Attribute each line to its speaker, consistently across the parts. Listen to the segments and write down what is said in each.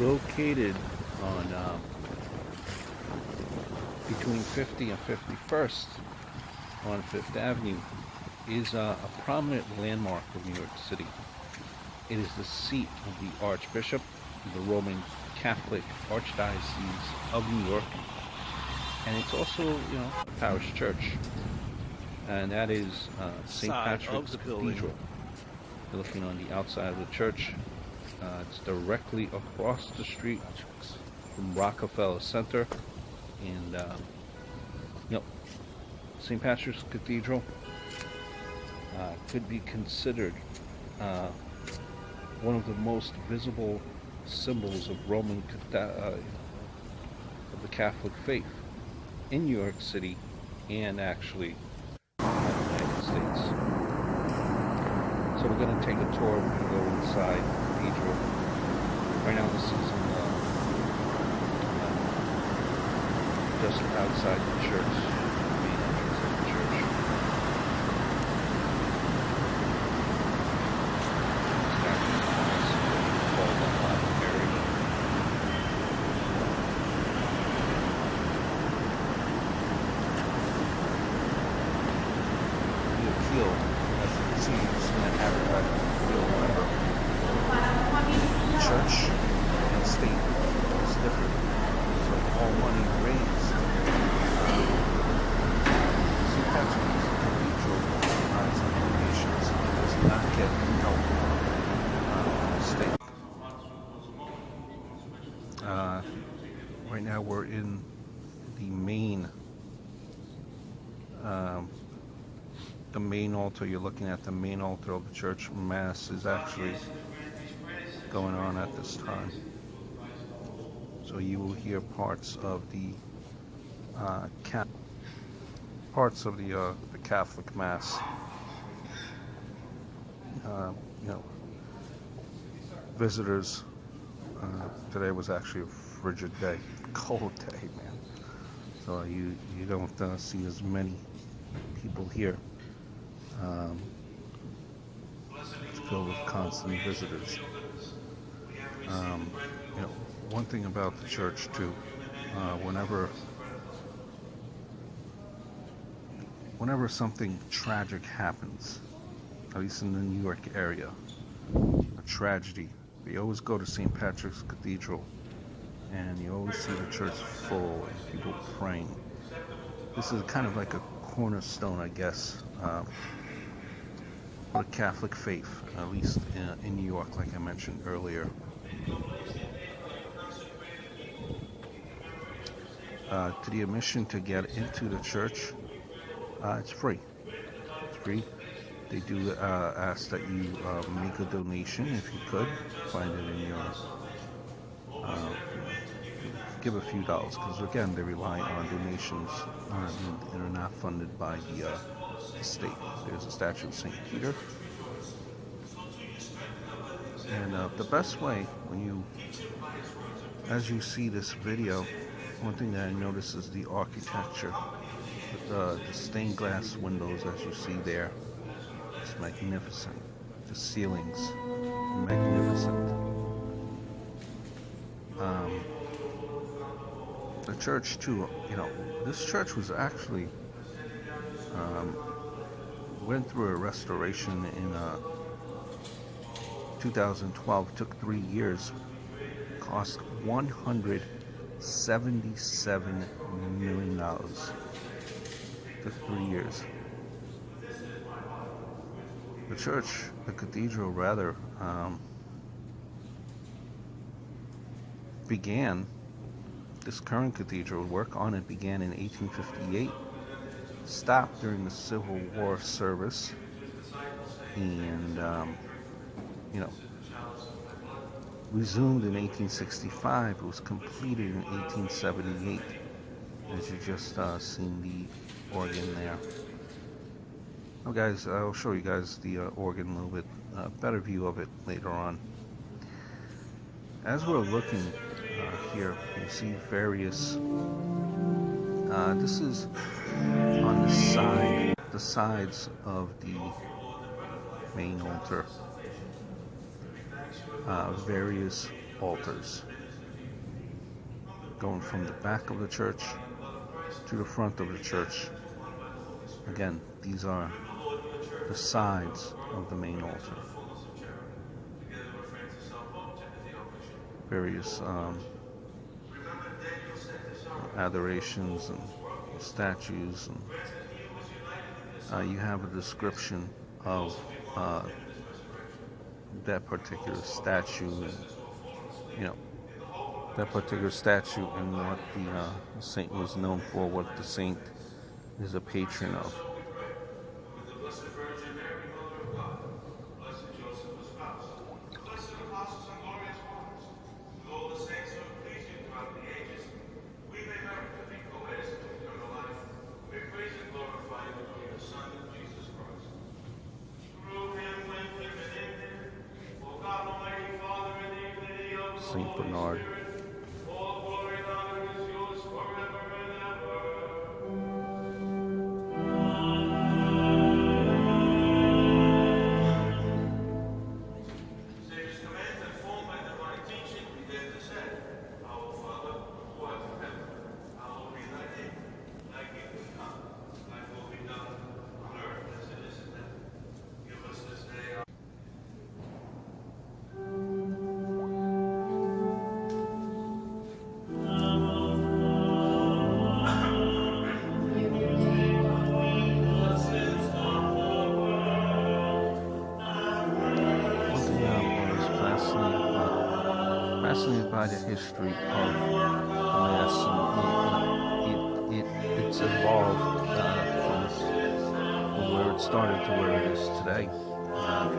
Speaker 1: Located on between 50 and 51st on Fifth Avenue is a prominent landmark of New York City. It is the seat of the Archbishop of the Roman Catholic Archdiocese of New York, and it's also, a parish church, and that is St. Patrick's Cathedral. You're looking on the outside of the church. It's directly across the street from Rockefeller Center, and St. Patrick's Cathedral could be considered one of the most visible symbols of of the Catholic faith in New York City and actually in the United States. So we're going to take a tour. We're going to go inside the cathedral. Right now this is just outside the church, the main entrance of the church. It's actually called the Latin area. The appeal, as you can see, is an advertisement appeal. Remember, church and state is different. So all money raised, St. Patrick's Cathedral relies on donations. It does not get help from the state. Right now we're in the main altar. You're looking at the main altar of the church. Mass is actually going on at this time. So you will hear parts of the Catholic Mass. Visitors. Today was actually a frigid day, cold day, man. So you don't see as many people here. It's filled with constant visitors. One thing about the church too, whenever something tragic happens, at least in the New York area, a tragedy, they always go to St. Patrick's Cathedral, and you always see the church full and people praying. This is kind of like a cornerstone, I guess, for the Catholic faith, at least in New York, like I mentioned earlier. To the admission to get into the church, it's free. It's free. They do ask that you make a donation if you could. Find it in your give a few dollars, because again they rely on donations and are not funded by the state. There's a statue of St. Peter, and the best way as you see this video, one thing that I notice is the architecture. The stained glass windows, as you see there, it's magnificent. The ceilings, magnificent. The church too, this church was actually went through a restoration in 2012. It took 3 years, cost $177 million. Took 3 years. The cathedral rather, began, this current cathedral, work on it began in 1858, stopped during the Civil War service, and, resumed in 1865. It was completed in 1878, as you just seen the organ there. Now guys, I'll show you guys the organ a little bit better view of it later on. As we're looking here, you see various, this is on the sides of the main altar, various altars. going from the back of the church to the front of the church. Again, these are the sides of the main altar. Various adorations and statues, and you have a description of that particular statue, and that particular statue and what the saint was known for, what the saint is a patron of. Saint Bernard. Fascinated by the history of the Mass, and it's evolved from where it started to where it is today. If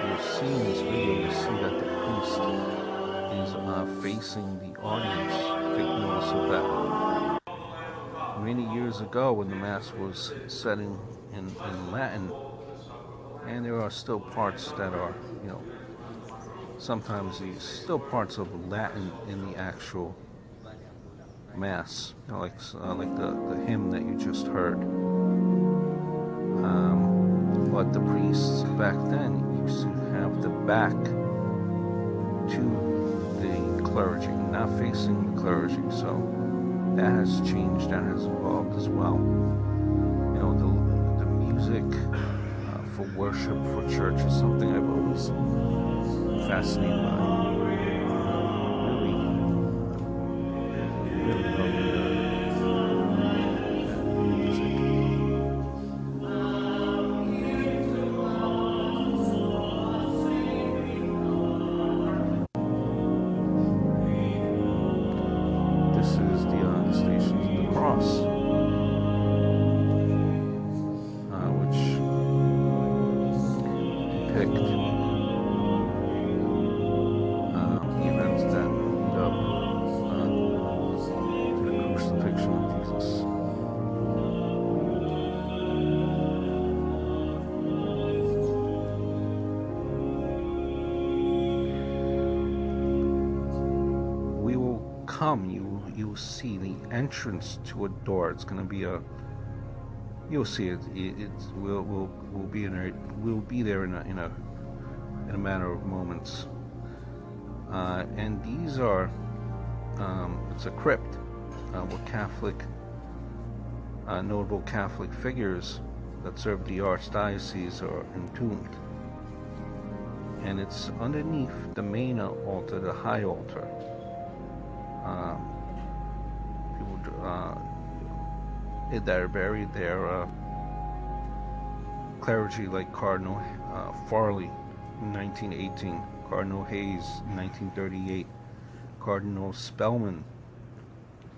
Speaker 1: you're seeing this video, you see that the priest is facing the audience. Take notice of that. Many years ago, when the Mass was said in Latin, and there are still parts that are, sometimes there's still parts of Latin in the actual Mass, like the hymn that you just heard. But the priests back then used to have the back to the clergy, not facing the clergy. So that has changed, that has evolved as well. The music for worship, for church, is something I've always fascinated by. Really love music. This is the Stations of the Cross, which depict you'll see the entrance to a door. It's going to be you'll see it. We'll be there in a matter of moments. And these are it's a crypt where notable Catholic figures that served the archdiocese are entombed. And it's underneath the main altar, the high altar. People that are buried there, clergy like Cardinal Farley in 1918, Cardinal Hayes in 1938, Cardinal Spellman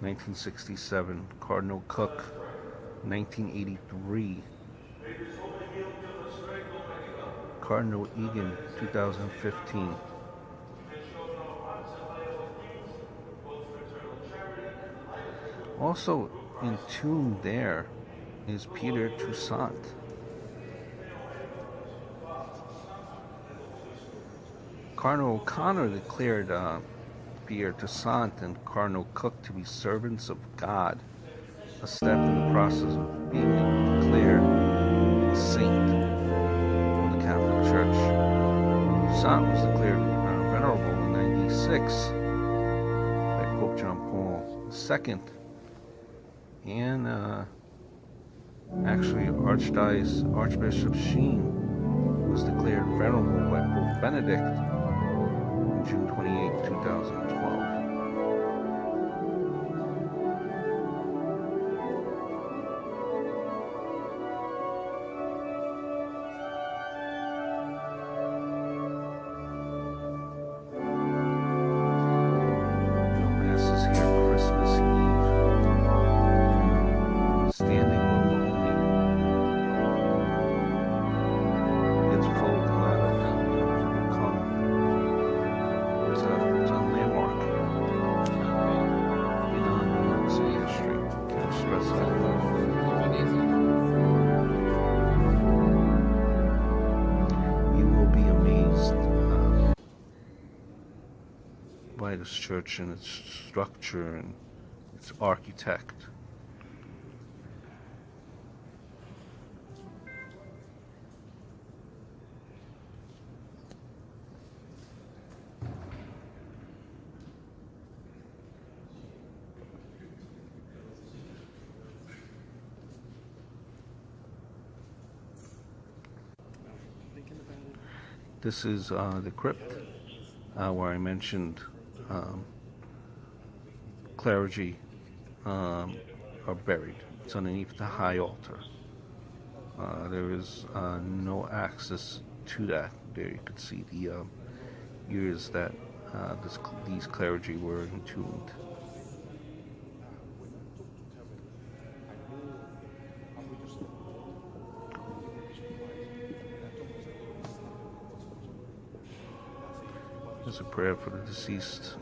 Speaker 1: 1967, Cardinal Cook 1983, Cardinal Egan 2015. Also entombed there is Peter Toussaint. Cardinal O'Connor declared Peter Toussaint and Cardinal Cook to be servants of God, a step in the process of being declared a saint of the Catholic Church. Toussaint was declared venerable in 96 by Pope Pope John Paul II, and actually Archbishop Sheen was declared venerable by Pope Benedict on June 28, 2012. By this church and its structure and its architect. This is the crypt where I mentioned clergy are buried. It's underneath the high altar. There is no access to that. There you can see the years that these clergy were entombed. There's a prayer for the deceased.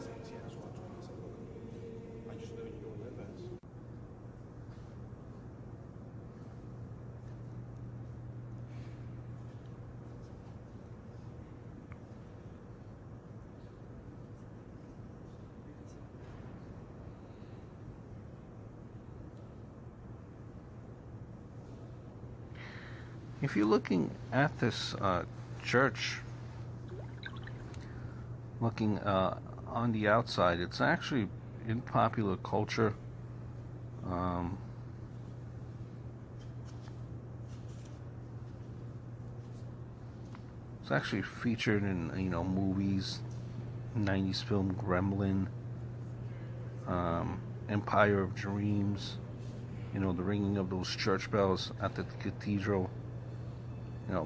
Speaker 1: If you're looking at this church, looking on the outside, it's actually in popular culture. It's actually featured in movies, 90s film Gremlin, Empire of Dreams. The ringing of those church bells at the cathedral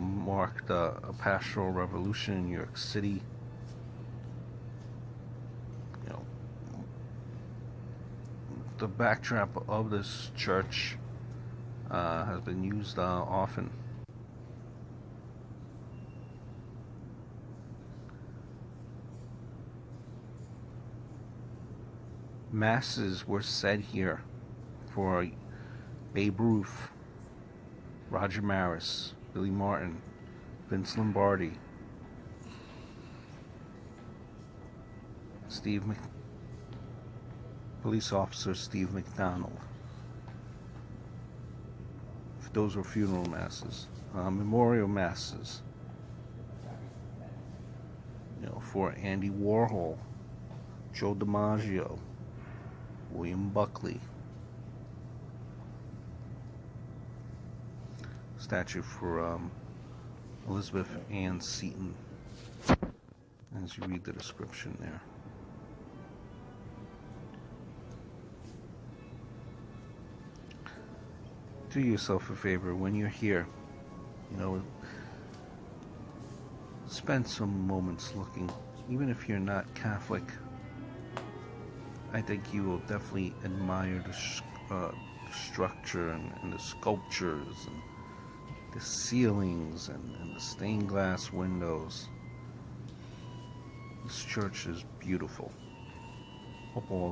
Speaker 1: marked a pastoral revolution in New York City. The backdrop of this church has been used often. Masses were said here for Babe Ruth, Roger Maris, Billy Martin, Vince Lombardi, Police Officer Steve McDonald. Those were funeral masses. Memorial masses. For Andy Warhol, Joe DiMaggio, William Buckley. Statue for Elizabeth Ann Seton, as you read the description there. Do yourself a favor when you're here, spend some moments looking. Even if you're not Catholic, I think you will definitely admire the structure and the sculptures and the ceilings and the stained glass windows. This church is beautiful. Hope all